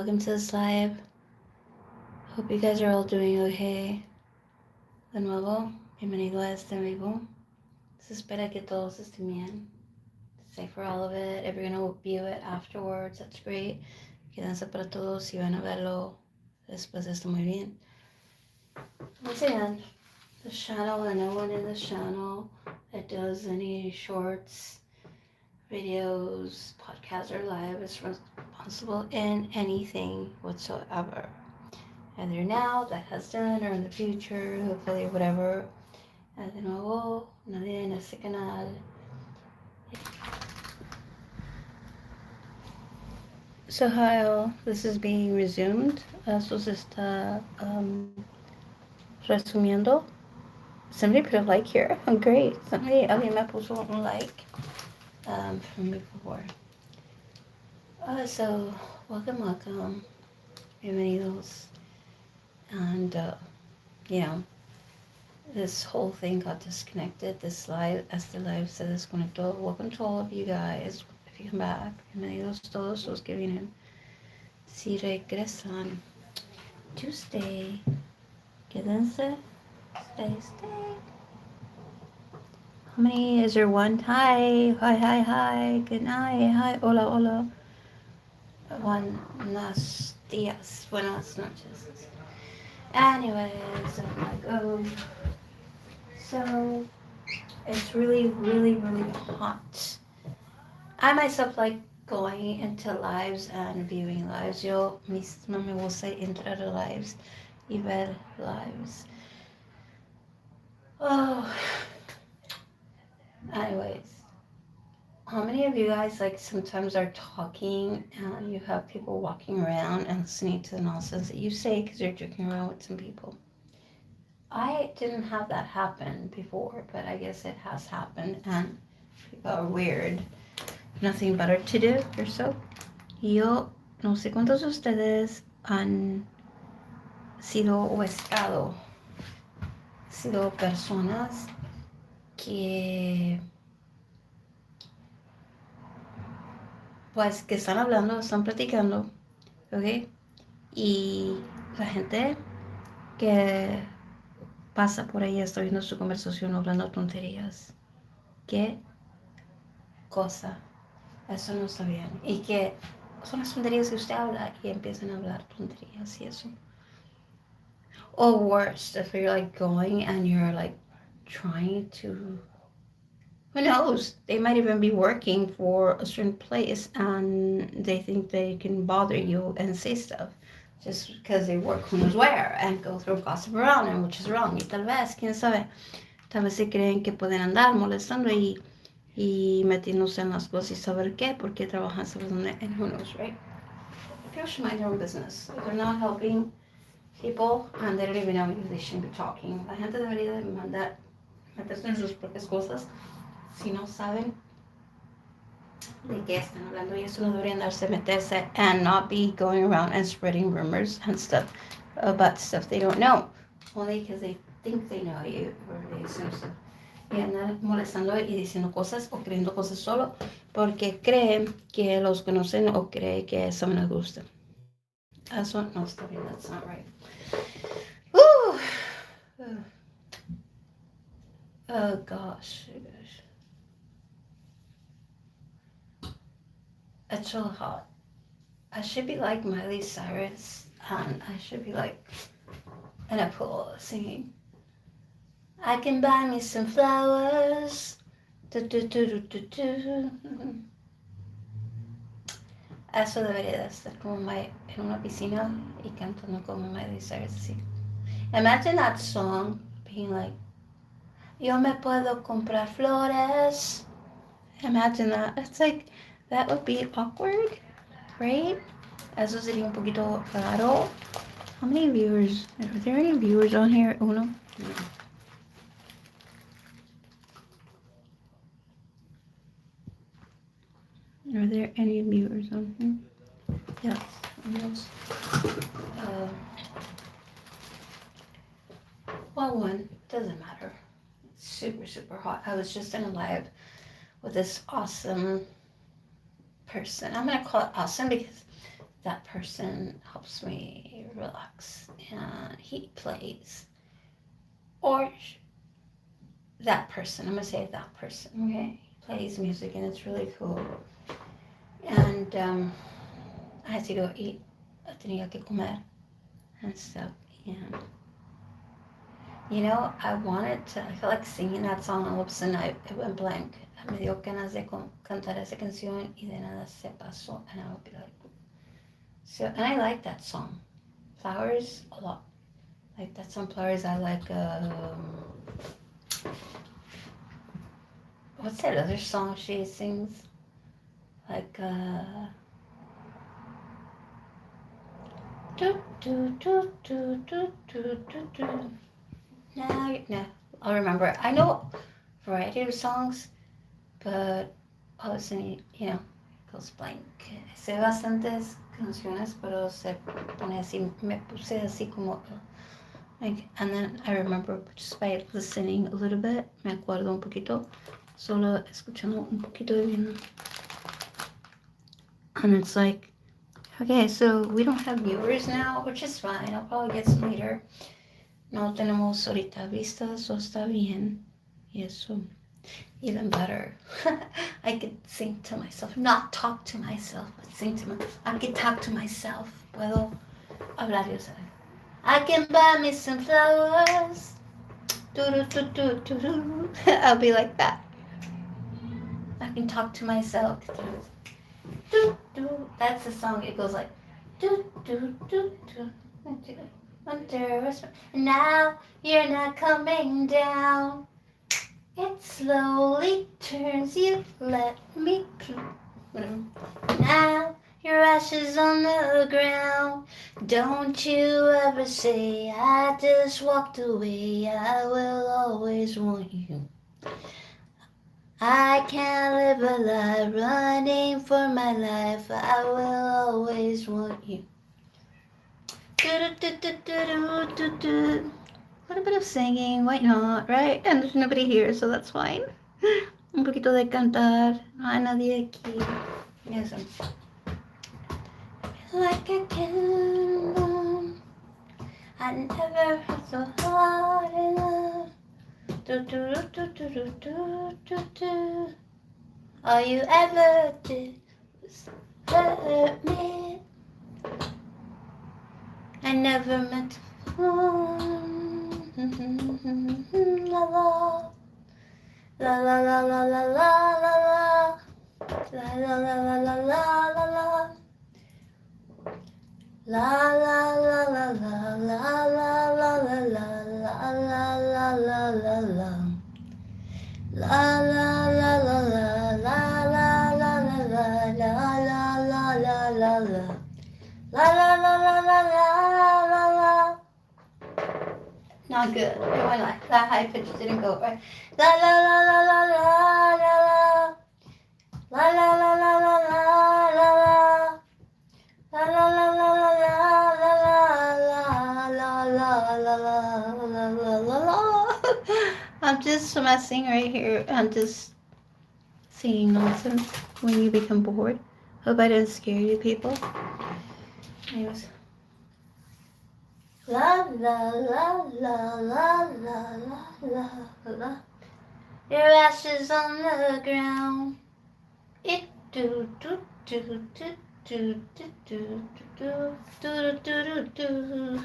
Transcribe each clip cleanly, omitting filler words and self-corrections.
welcome to this live. Hope you guys are all doing okay. De nuevo, bienvenido a este vivo. Se espera que todos estén bien. Stay for all of it. If you're gonna view it afterwards, that's great. Quédense para todos. Si van a verlo después, está muy bien. Once again, the channel, and no one in this channel that does any shorts, videos, podcasts, or live is responsible in anything whatsoever. Either now, that has done, or in the future, hopefully, whatever. De nuevo, nadie en este canal. So hi all, this is being resumed. Eso se está resumiendo. Somebody put a like here. Oh, great. Alguien me puso un like from before. So, welcome. Bienvenidos. And, this whole thing got disconnected. This live, as the live se desconectó. Welcome to all of you guys. If you come back, bienvenidos todos los que vienen. Si regresan, Tuesday, quédense, stay. How many is there? One? Hi. Good night. Hi. Hola. Buenos días. Buenas noches. Anyways, I'm like, oh. So, it's really hot. I myself like going into lives and viewing lives. Yo misma me gusta entrar a lives y ver lives. Oh. Anyways, how many of you guys like sometimes are talking and you have people walking around and listening to the nonsense that you say because you're joking around with some people? I didn't have that happen before, but I guess it has happened and people are weird. Nothing better to do or so. Yo no sé cuántos de ustedes han sido o estado personas que pues que están hablando, están platicando, ¿ok? Y la gente que pasa por ahí está viendo su conversación hablando tonterías. ¿Qué cosa? Eso no está bien. Y que son las tonterías que usted habla y empiezan a hablar tonterías y eso. Or worse, if you're like going and you're like trying to, who knows, they might even be working for a certain place and they think they can bother you and say stuff just because they work who knows where and go through gossip around, and which is wrong. Y tal vez, quién sabe, tal vez se creen que pueden andar molestando y metiéndose en las cosas y saber qué, porque trabajan sobre dónde, and who knows, right? People should mind their own business. If they're not helping people and they don't even know if they shouldn't be talking. La gente debería de meterse en sus propias cosas si no saben de qué están hablando, y eso no deberían meterse and not be going around and spreading rumors and stuff about stuff they don't know, only because they think they know you or they assume so. Y andan molestando y diciendo cosas o creyendo cosas solo porque creen que los conocen o creen que eso me gusta. Eso no está bien, that's not right. Woo! Oh gosh. It's so hot. I should be like Miley Cyrus and I should be like in a pool singing. I can buy me some flowers. Eso debería de estar como en una piscina y cantando como Miley Cyrus así. Imagine that song being like, yo me puedo comprar flores. Imagine that. It's like, that would be awkward, right? Eso sería un poquito raro. How many viewers? Are there any viewers on here? Uno? No. Are there any viewers on here? Yes. Well, one. Doesn't matter. It's super hot. I was just in a live with this awesome person. I'm going to call it awesome because that person helps me relax and he plays. Or that person, I'm gonna say that person, okay? He plays music and it's really cool. And I had to go eat. Tenía que comer and stuff. And I wanted to, I felt like singing that song, and all of a sudden it went blank. Me dio ganas de cantar esa canción y de nada se pasó. And I would be like, so, and I like that song. Flowers, a lot. Like that song, Flowers. I like, what's that other song she sings? Like, do, do, do, do, do, do, do, do. No, I'll remember it. I know a variety of songs, but all of a sudden, it goes blank. Sé bastantes canciones, pero se pone así, me puse así como, like, and then I remember just by listening a little bit, me acuerdo un poquito, solo escuchando un poquito de bien. And it's like, okay, so we don't have viewers now, which is fine. I'll probably get some later. No tenemos ahorita vistas, so está bien. Y eso, even better. I could sing to myself, not talk to myself, but sing to myself. I can talk to myself. Puedo hablar yo sola. I can buy me some flowers. I'll be like that. I can talk to myself. That's the song. It goes like now you're not coming down. It slowly turns. You let me. Now your ashes on the ground. Don't you ever say I just walked away. I will always want you. I can't live a life running for my life. I will always want you. A little bit of singing, why not, right? And there's nobody here, so that's fine. Un poquito de cantar, no hay nadie aquí. Yes. Like a candle, I never felt so hard in love. All you ever did was hurt me. I never meant to fall. La la la la la la la la la la la la la la la la la. La la la la la la la la la la la la la la la. La la la la la la la la la la la la la la la la. La la la la la la la la. Not good. Why not? That high pitch didn't go right. La la la la la la la la. La la la la la la la la. La la la la la la la la la la la la. I'm just messing right here. I'm just singing nonsense when you become bored. Hope I didn't scare you people. Anyways. La la la la la la la la. Your ashes on the ground. It do do do do do do do do do do do do.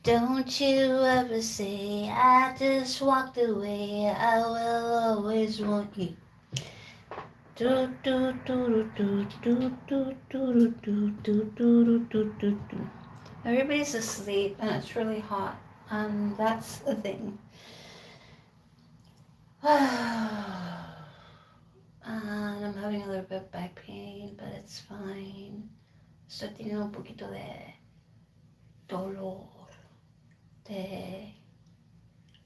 Don't you ever say I just walked away. I will always want you. Do do do do do do do do do do do do do. Everybody's asleep and it's really hot. That's the thing. I'm having a little bit of back pain, but it's fine. Estoy teniendo un poquito de dolor de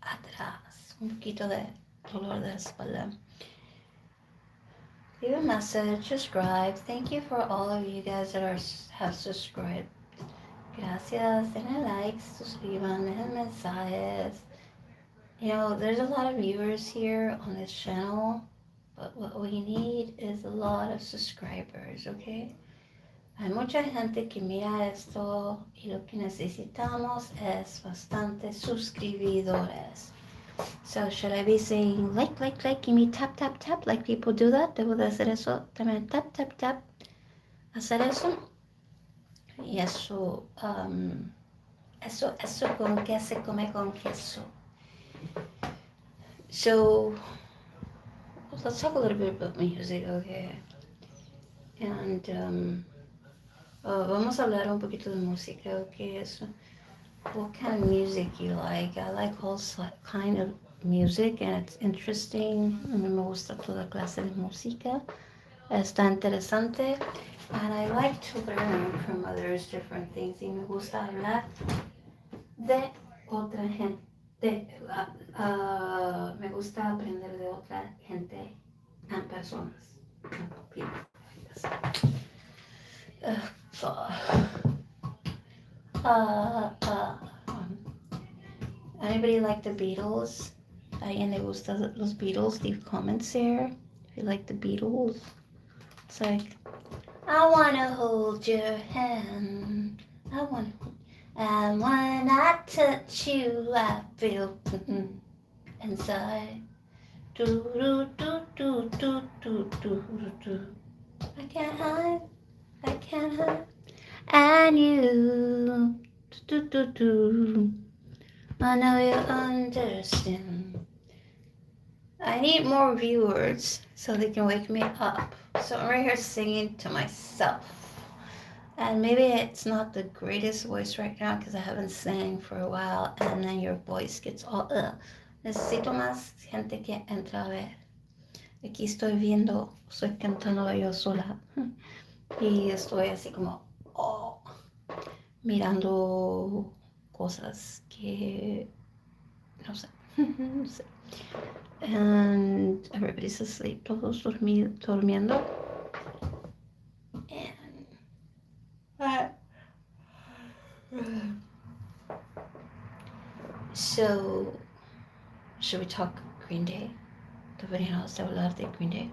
atrás, un poquito de dolor de espalda. Leave a message, subscribe. Thank you for all of you guys that have subscribed. Gracias, denle likes, suscriban, dejen mensajes. There's a lot of viewers here on this channel, but what we need is a lot of subscribers, okay? Hay mucha gente que mira esto y lo que necesitamos es bastante suscriptores. So should I be saying like, give me tap, tap, tap, like people do that? Debo de hacer eso también, tap, tap, tap, hacer eso. Y eso con que se come con queso. So let's talk a little bit about music, okay? And vamos a hablar un poquito de música, okay? So, what kind of music you like? I like all kind of music, and it's interesting. A mí me gusta toda clase de música. Está interesante. And I like to learn from others different things. Y me gusta hablar de otra gente. Me gusta aprender de otra gente and personas. Oh, God. Anybody like the Beatles? ¿A alguien le gusta los Beatles? Leave comments there. If you like the Beatles. It's like, I wanna hold your hand. And when I touch you, I feel inside. Do do do do do do do do. I can't hide. And you, do do do. I know you understand. I need more viewers so they can wake me up. So I'm right here singing to myself. And maybe it's not the greatest voice right now because I haven't sang for a while, and then your voice gets all Necesito más gente que entre a ver. Aquí estoy viendo, estoy cantando yo sola. Y estoy así como, mirando cosas que no sé. No sé. And everybody's asleep, todos durmiendo. And so, should we talk Green Day? Deberíamos hablar de Green Day.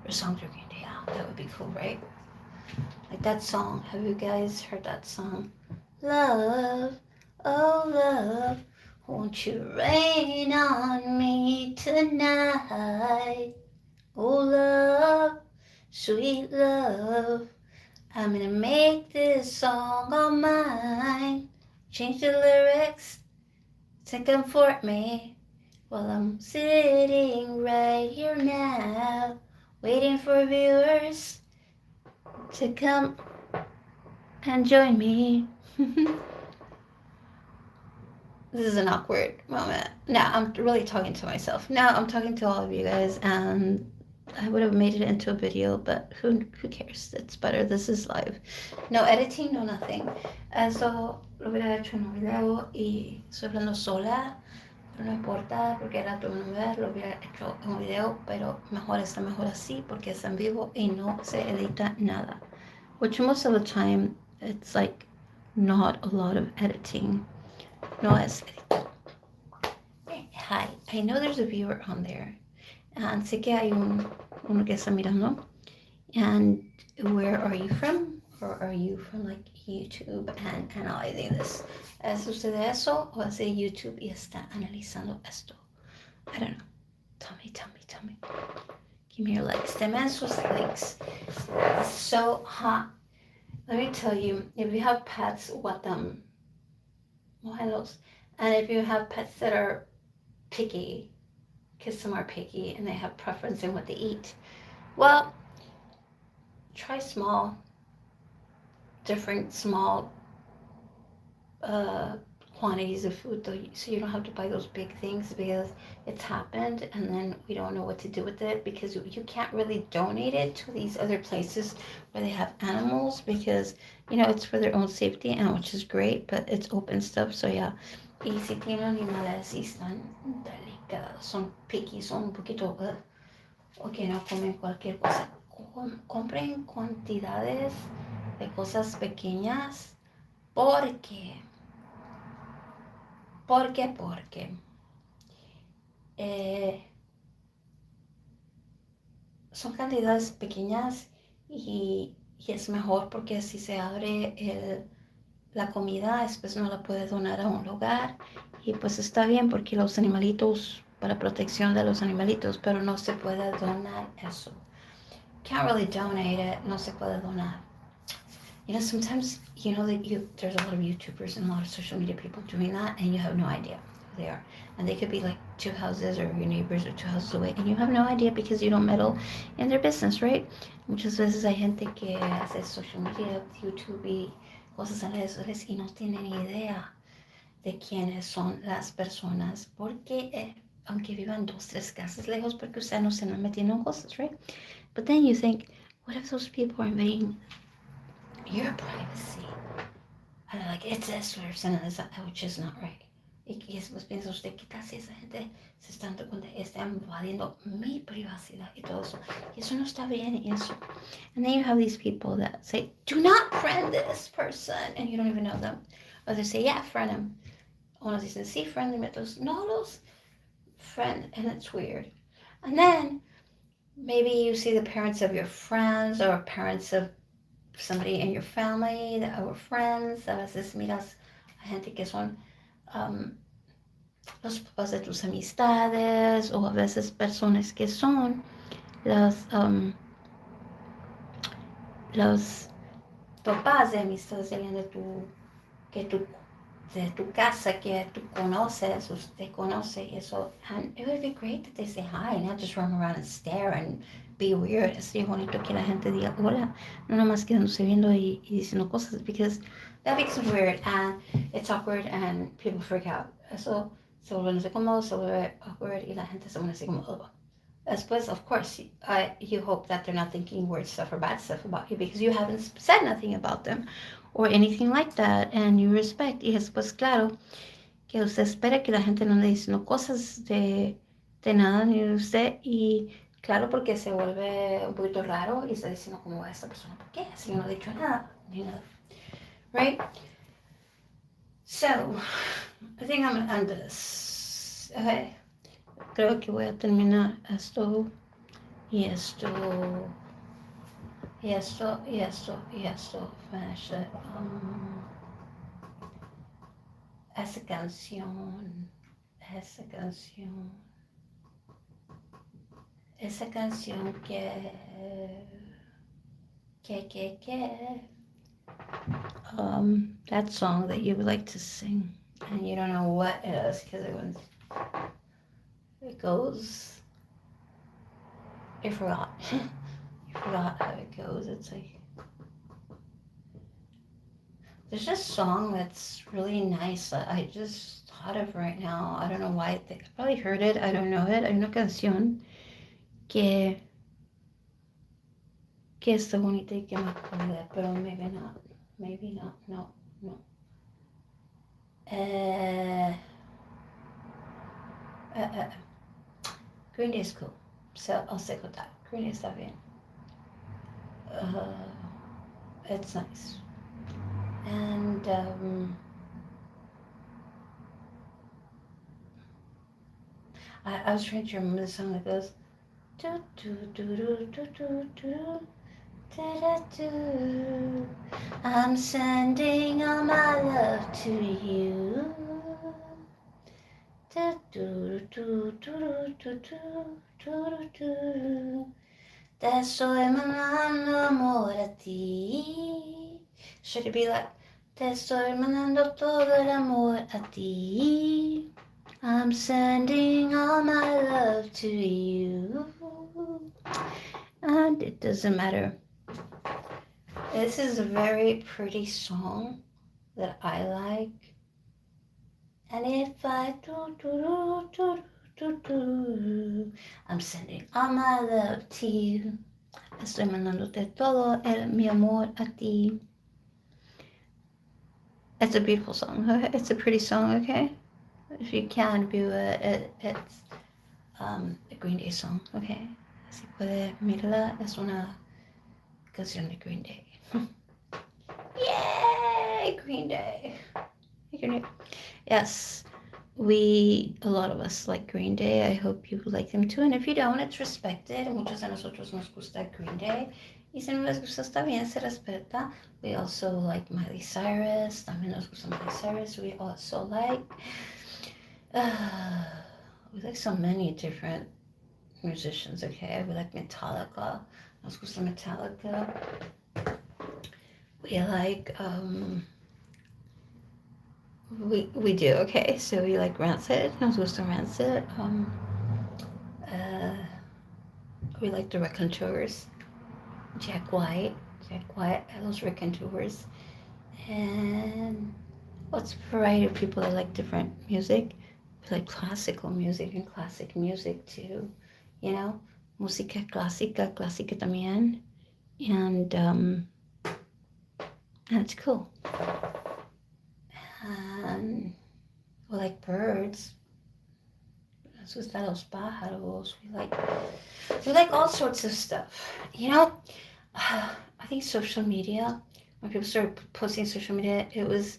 Or songs of Green Day. Yeah, that would be cool, right? Like that song. Have you guys heard that song? Love, oh love, won't you rain on me tonight? Oh love, sweet love, I'm gonna make this song all mine. Change the lyrics to comfort me while I'm sitting right here now, waiting for viewers to come and join me. This is an awkward moment. Now I'm really talking to myself. Now I'm talking to all of you guys, and I would have made it into a video, but who cares? It's better. This is live. No editing, no nothing. Eso lo hubiera hecho en un video y estoy hablando sola, pero no importa porque era tu ver, lo hubiera hecho en un video, pero está mejor así porque es en vivo y no se edita nada. Which most of the time it's like not a lot of editing. No es editing. Hi, I know there's a viewer on there. And sé que hay uno que está mirando. And where are you from? Or are you from like YouTube and analyzing this? ¿Es usted de eso o es de YouTube y está analizando esto? I don't know. Tell me. Give me your likes. Deme sus likes. It's so hot. Let me tell you, if you have pets, what them. Modelos. And if you have pets that are picky, because some are picky and they have preference in what they eat, well, try different small quantities of food though, so you don't have to buy those big things because it's happened and then we don't know what to do with it because you can't really donate it to these other places where they have animals because it's for their own safety, and which is great, but it's open stuff, so yeah. Y si tienen animales y están delicados, son picky, son un poquito o que no comen cualquier cosa, compren cantidades de cosas pequeñas porque son cantidades pequeñas y y es mejor porque si se abre la comida, después no la puede donar a un lugar y pues está bien porque los animalitos, para protección de los animalitos, pero no se puede donar eso. Can't really donate it, no se puede donar. You know, sometimes, you know, that there's a lot of YouTubers and a lot of social media people doing that, and you have no idea who they are. And they could be like 2 houses or your neighbors or 2 houses away, and you have no idea because you don't meddle in their business, right? Muchas veces hay gente que hace social media, YouTube y cosas en redes sociales y no tienen idea de quiénes son las personas, porque aunque vivan 2, 3 casas lejos, porque usted no se está metiendo en cosas, right? But then you think, what if those people are invading your privacy? And like, it's this person, which is not right. Y después piensa usted, ¿qué tal si esa gente se está invadiendo mi privacidad y todo eso? Y eso no está bien, y eso. And then you have these people that say, do not friend this person, and you don't even know them. Or they say, yeah, friend him. Unos dicen, sí, friend him. Otros, no, los friend, and it's weird. And then maybe you see the parents of your friends or parents of somebody in your family that were friends. A veces miras a gente que son los papás de tus amistades o a veces personas que son los papás de amistades de alguien de tu casa que tú conoces, usted conoce y eso. And it would be great that they say hi and not just run around and stare and be weird. Es bonito que la gente diga hola, no nomás quedándose viendo y diciendo cosas, because that makes it weird and it's awkward and people freak out. Eso se vuelve incómodo, se vuelve awkward y la gente se vuelve así como, oh. Después, of course, you hope that they're not thinking weird stuff or bad stuff about you because you haven't said nothing about them or anything like that, and you respect. Y después, claro, que usted espera que la gente no le diga cosas de nada ni de usted, y claro, porque se vuelve un poquito raro y está diciendo como a esta persona, ¿por qué? Si yo no he dicho nada, ni nada. Right? So, I think I'm gonna end this. Okay. Creo que voy a terminar esto y esto y esto y esto y esto. Finish it. Esa canción, esa canción, esa canción that song that you would like to sing and you don't know what it is because it goes, you forgot. You forgot how it goes. It's like, there's this song that's really nice that I just thought of right now. I don't know why. I probably heard it. I don't know it. Hay una canción que está bonita y que me acuerda, pero maybe not. Maybe not. No. Green Day is cool. So I'll stick with that. Green Day está bien. It's nice. And I was trying to remember the song that goes do do do do do do do da da do. I'm sending all my love to you. Do do do do do do do do. Te estoy mandando amor a ti. Should it be like, te estoy mandando todo el amor a ti. I'm sending all my love to you. And it doesn't matter. This is a very pretty song that I like. And if I do, I'm sending all my love to you. Estoy mandándote todo mi amor a ti. It's a beautiful song. Okay? It's a pretty song, okay? If you can view it, it's a Green Day song, okay? Si puede mirarla, es una canción de Green Day. Yay! Green Day. Green Day. Yes, a lot of us like Green Day. I hope you like them too. And if you don't, it's respected. Muchos de nosotros nos gusta Green Day. Y si no les gusta, está bien, se respeta. We also like Miley Cyrus. También nos gusta Miley Cyrus. We also uh, we like so many different musicians, okay? We like Metallica. Nos gusta Metallica. We like, we do, okay? So we like Rancid. Nos gusta Rancid. Uh, we like the Raconteurs. Jack White, those Raconteurs. And what's a variety of people that like different music? We like classical music and classic music too, you know? Música clásica, clásica también. And it's cool. And we like birds. Nos gustan los pájaros. We like all sorts of stuff. You know, I think social media, when people started posting social media, it was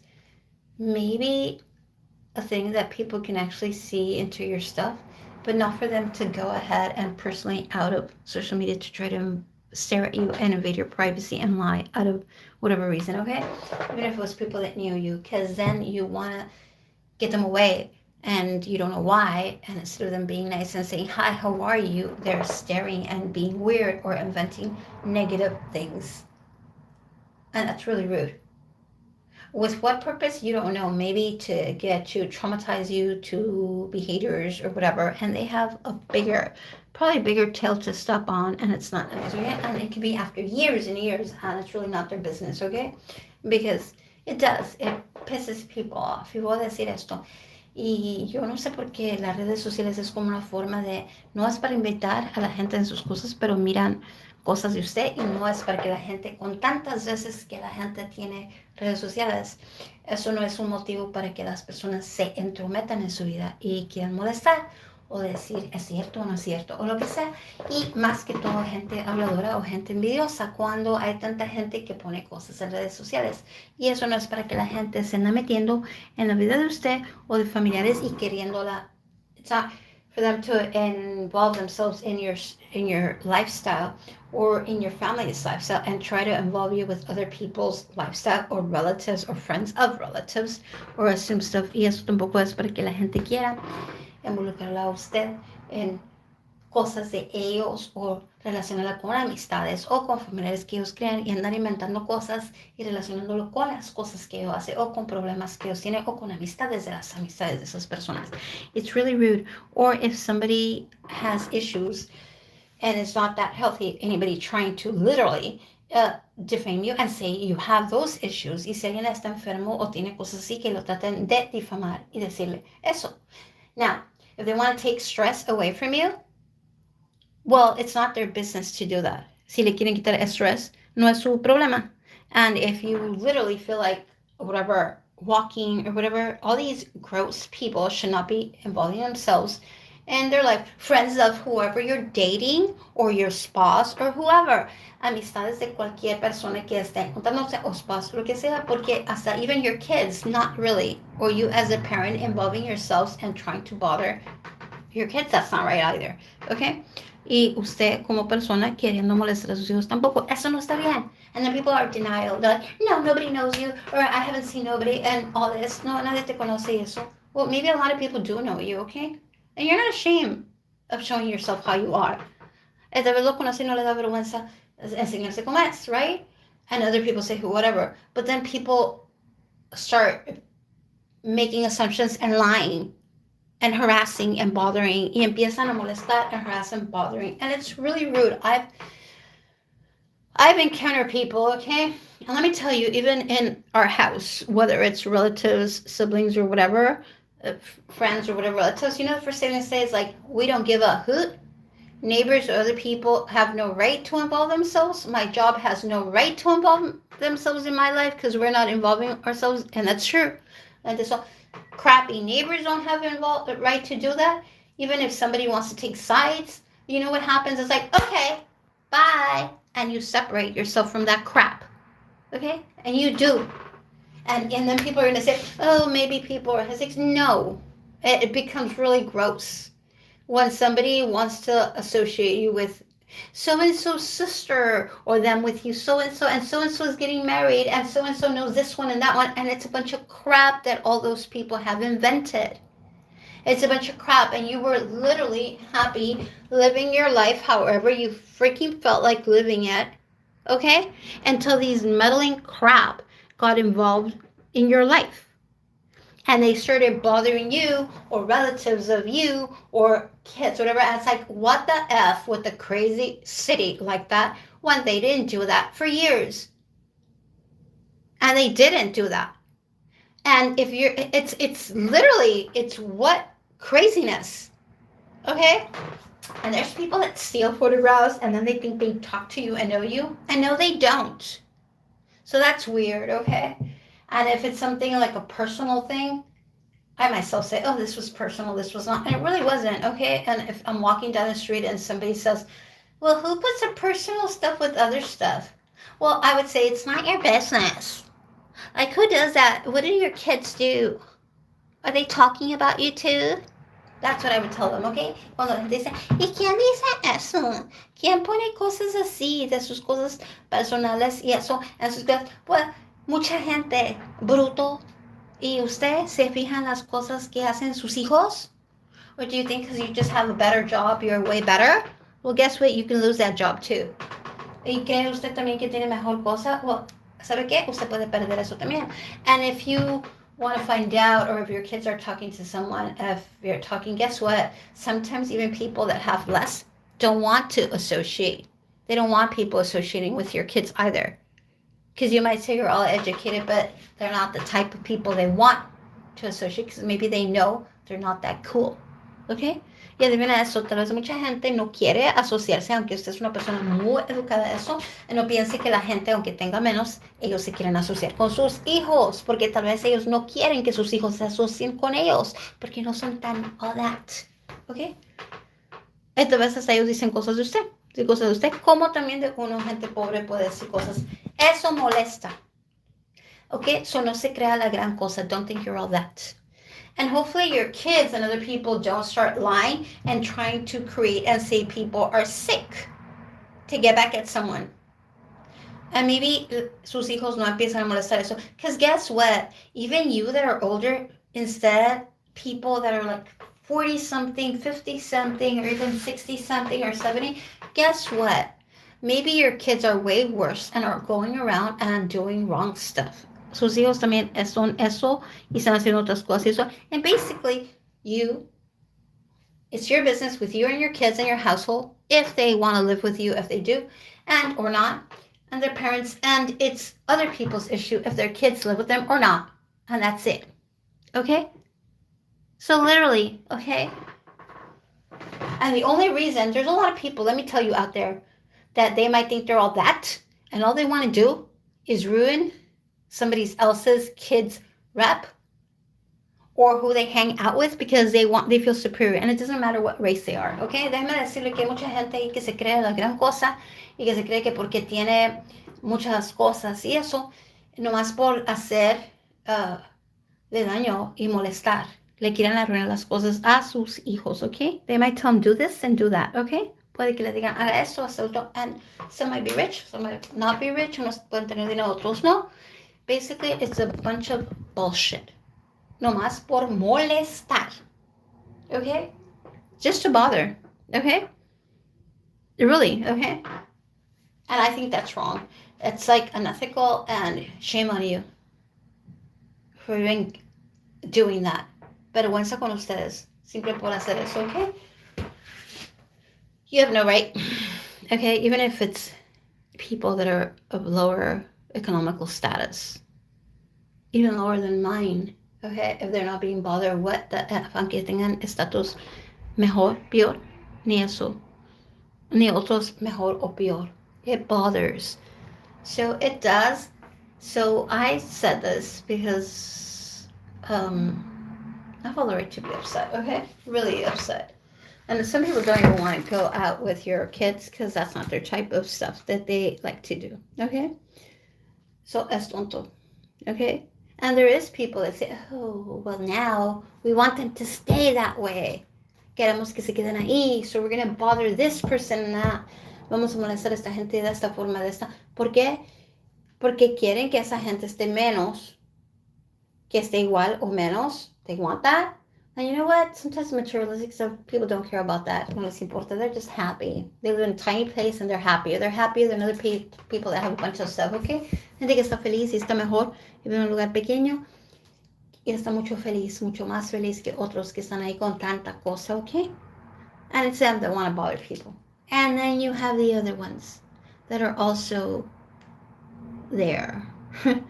maybe a thing that people can actually see into your stuff, but not for them to go ahead and personally out of social media to try to stare at you and invade your privacy and lie out of whatever reason, okay? Even if it was people that knew you, because then you want to get them away and you don't know why, and instead of them being nice and saying, hi, how are you, they're staring and being weird or inventing negative things. And that's really rude. With what purpose, you don't know. Maybe to traumatize you to behaviors or whatever, and they have probably bigger tail to step on, and it's not nice, okay? And it can be after years and years, and it's really not their business, okay? Because it pisses people off. Y voy a decir esto. Y yo no sé por qué las redes sociales es como una forma de, no es para invitar a la gente en sus cosas, pero miran cosas de usted y no es para que la gente, con tantas veces que la gente tiene redes sociales, eso no es un motivo para que las personas se entrometan en su vida y quieran molestar o decir es cierto o no es cierto o lo que sea. Y más que todo gente habladora o gente envidiosa cuando hay tanta gente que pone cosas en redes sociales. Y eso no es para que la gente se anda metiendo en la vida de usted o de familiares y queriéndola. It's not for them to involve themselves in your lifestyle or in your family's lifestyle and try to involve you with other people's lifestyle or relatives or friends of relatives or assume stuff. Y eso tampoco es para que la gente quiera involucrarla a usted en cosas de ellos o relacionarla con amistades o con familiares que ellos crean y andar inventando cosas y relacionándolo con las cosas que ellos hacen o con problemas que ellos tienen o con amistades de las amistades de esas personas. It's really rude. Or if somebody has issues and it's not that healthy, anybody trying to literally defame you and say you have those issues, y si alguien está enfermo o tiene cosas así, que lo traten de difamar y decirle eso. Now, if they want to take stress away from you, well, it's not their business to do that. Si le quieren quitar stress, no es su problema. And if you literally feel like whatever, walking or whatever, all these gross people should not be involving themselves in their life. Friends of whoever you're dating or your spouse or whoever. Amistades de cualquier persona que esté juntándose o spouse, lo que sea, porque hasta even your kids, not really, or you as a parent involving yourselves and trying to bother your kids, that's not right either, okay? Y usted como persona queriendo molestar a sus hijos tampoco, eso no está bien. And then people are denial, they're like, no, nobody knows you, or I haven't seen nobody, and all this. No, nadie te conoce eso. Well, maybe a lot of people do know you, okay? And you're not ashamed of showing yourself how you are. De verlo conocer no le da vergüenza enseñarse como es, right? And other people say whatever. But then people start making assumptions and lying and harassing and bothering, y empiezan a molestar and harass and bothering, and it's really rude. I've encountered people, okay, and let me tell you, even in our house, whether it's relatives, siblings, or whatever, friends or whatever relatives, you know, the first thing they say is like, we don't give a hoot. Neighbors or other people have no right to involve themselves. My job has no right to involve themselves in my life because we're not involving ourselves, and that's true. And so crappy neighbors don't have the right to do that. Even if somebody wants to take sides, you know what happens? It's like, okay, bye. And you separate yourself from that crap. Okay? And you do. And then people are going to say, oh, maybe people are hesics. No. It becomes really gross when somebody wants to associate you with so-and-so's sister, or them with you, so-and-so, and so-and-so is getting married, and so-and-so knows this one and that one, and it's a bunch of crap that all those people have invented. It's a bunch of crap, and you were literally happy living your life however you freaking felt like living it, okay? Until these meddling crap got involved in your life. And they started bothering you or relatives of you or kids, whatever. And it's like, what the F with a crazy city like that when they didn't do that for years. And they didn't do that. And if you're, it's literally, it's what craziness, okay? And there's people that steal photographs and then they think they talk to you and know you, and no, they don't. So that's weird, okay? And if it's something like a personal thing, I myself say, oh, this was personal, this was not, and it really wasn't, okay? And if I'm walking down the street and somebody says, well, who puts their personal stuff with other stuff? Well, I would say it's not your business. Like, who does that? What do your kids do? Are they talking about you too? That's what I would tell them, okay? Cuando la gente dice, ¿y quién dice eso? ¿Quién pone cosas así de sus cosas personales y eso? En sus cosas? Pues, mucha gente, bruto. ¿Y usted se fija en las cosas que hacen sus hijos? Or do you think because you just have a better job, you're way better? Well, guess what? You can lose that job too. ¿Y cree usted también que tiene mejor cosa? Well, ¿sabe qué? Usted puede perder eso también. And if you want to find out, or if your kids are talking to someone, if you're talking, guess what? Sometimes even people that have less don't want to associate. They don't want people associating with your kids either. Because you might say you're all educated, but they're not the type of people they want to associate, because maybe they know they're not that cool. ¿Ok? Y adivina eso, tal vez mucha gente no quiere asociarse, aunque usted es una persona muy educada de eso, no piense que la gente, aunque tenga menos, ellos se quieren asociar con sus hijos, porque tal vez ellos no quieren que sus hijos se asocien con ellos, porque no son tan all that. ¿Ok? Entonces hasta ellos dicen cosas de usted, como también de una gente pobre puede decir cosas. Eso molesta. ¿Ok? So no se crea la gran cosa. Don't think you're all that. And hopefully your kids and other people don't start lying and trying to create and say people are sick to get back at someone. And maybe sus hijos no empiezan a molestar eso. Because guess what? Even you that are older, instead, people that are like 40-something, 50-something, or even 60-something or 70, guess what? Maybe your kids are way worse and are going around and doing wrong stuff. Sus hijos también son eso y están haciendo otras cosas. And basically, it's your business with you and your kids and your household, if they want to live with you, if they do, and or not, and their parents, and it's other people's issue if their kids live with them or not. And that's it. Okay? So literally, okay? And the only reason, there's a lot of people, let me tell you out there, that they might think they're all that, and all they want to do is ruin somebody else's kid's rep or who they hang out with because they feel superior, and it doesn't matter what race they are, okay? Déjame decirle que hay mucha gente ahí que se cree la gran cosa y que se cree que porque tiene muchas cosas y eso, nomás por hacer de daño y molestar, le quieren arruinar las cosas a sus hijos, okay? They might tell them do this and do that, okay? Puede que le digan haga esto, haga otro, and some might be rich, some might not be rich, unos pueden tener dinero, otros no. Basically, it's a bunch of bullshit. No más por molestar. Okay? Just to bother. Okay? Really, okay? And I think that's wrong. It's like unethical, and shame on you for even doing that. Vergüenza con ustedes. Simple por hacer eso, okay? You have no right. Okay? Even if it's people that are of lower economical status, even lower than mine, okay, if they're not being bothered, what the F, aunque tengan estatus mejor, peor, ni eso, ni otros mejor o peor. It bothers. So it does. So I said this because I have all the right to be upset, okay? Really upset. And some people don't even want to go out with your kids because that's not their type of stuff that they like to do, okay? So es tonto, okay? And there is people that say, oh, well, now we want them to stay that way. Queremos que se queden ahí, so we're going to bother this person and that. vamos a molestar a esta gente de esta forma, de esta. ¿Por qué? Porque quieren que esa gente esté menos, que esté igual o menos. They want that. And you know what? Sometimes materialistic stuff, people don't care about that. No les importa. They're just happy. They live in a tiny place and they're happier. They're happier than other people that have a bunch of stuff, okay? Gente que está feliz y está mejor y vive en un lugar pequeño y está mucho feliz, mucho más feliz que otros que están ahí con tanta cosa, okay? And it's them that want to bother people. And then you have the other ones that are also there in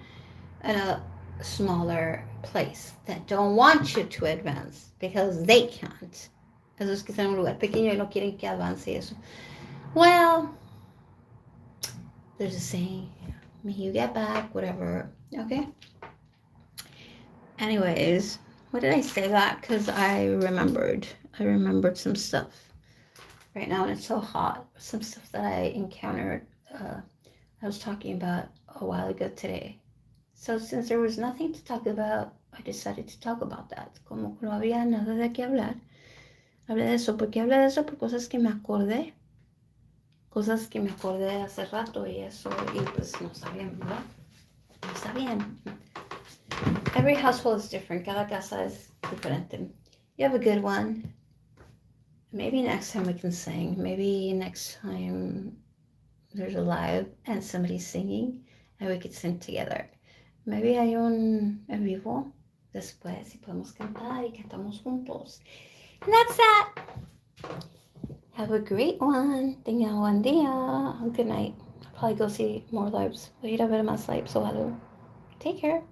a smaller place that don't want you to advance because they can't. Esos que están en un lugar pequeño y no quieren que avance eso. Well, there's a saying, may you get back, whatever. Okay? Anyways, what did I say that? Because I remembered some stuff right now and it's so hot. Some stuff that I encountered. I was talking about a while ago today. So since there was nothing to talk about, I decided to talk about that. Como no había nada de qué hablar, hablé de eso. ¿Por qué hablé de eso? Por cosas que me acordé. Cosas que me acordé hace rato y eso, y pues no está bien, ¿verdad? No está bien. Every household is different. Cada casa es diferente. You have a good one. Maybe next time we can sing. Maybe next time there's a live and somebody's singing and we could sing together. Maybe hay un en vivo después y podemos cantar y cantamos juntos. And that's that. Have a great one. Tenga buen día. Good night. I'll probably go see more lives. Voy a ir a ver más lives o algo. Take care.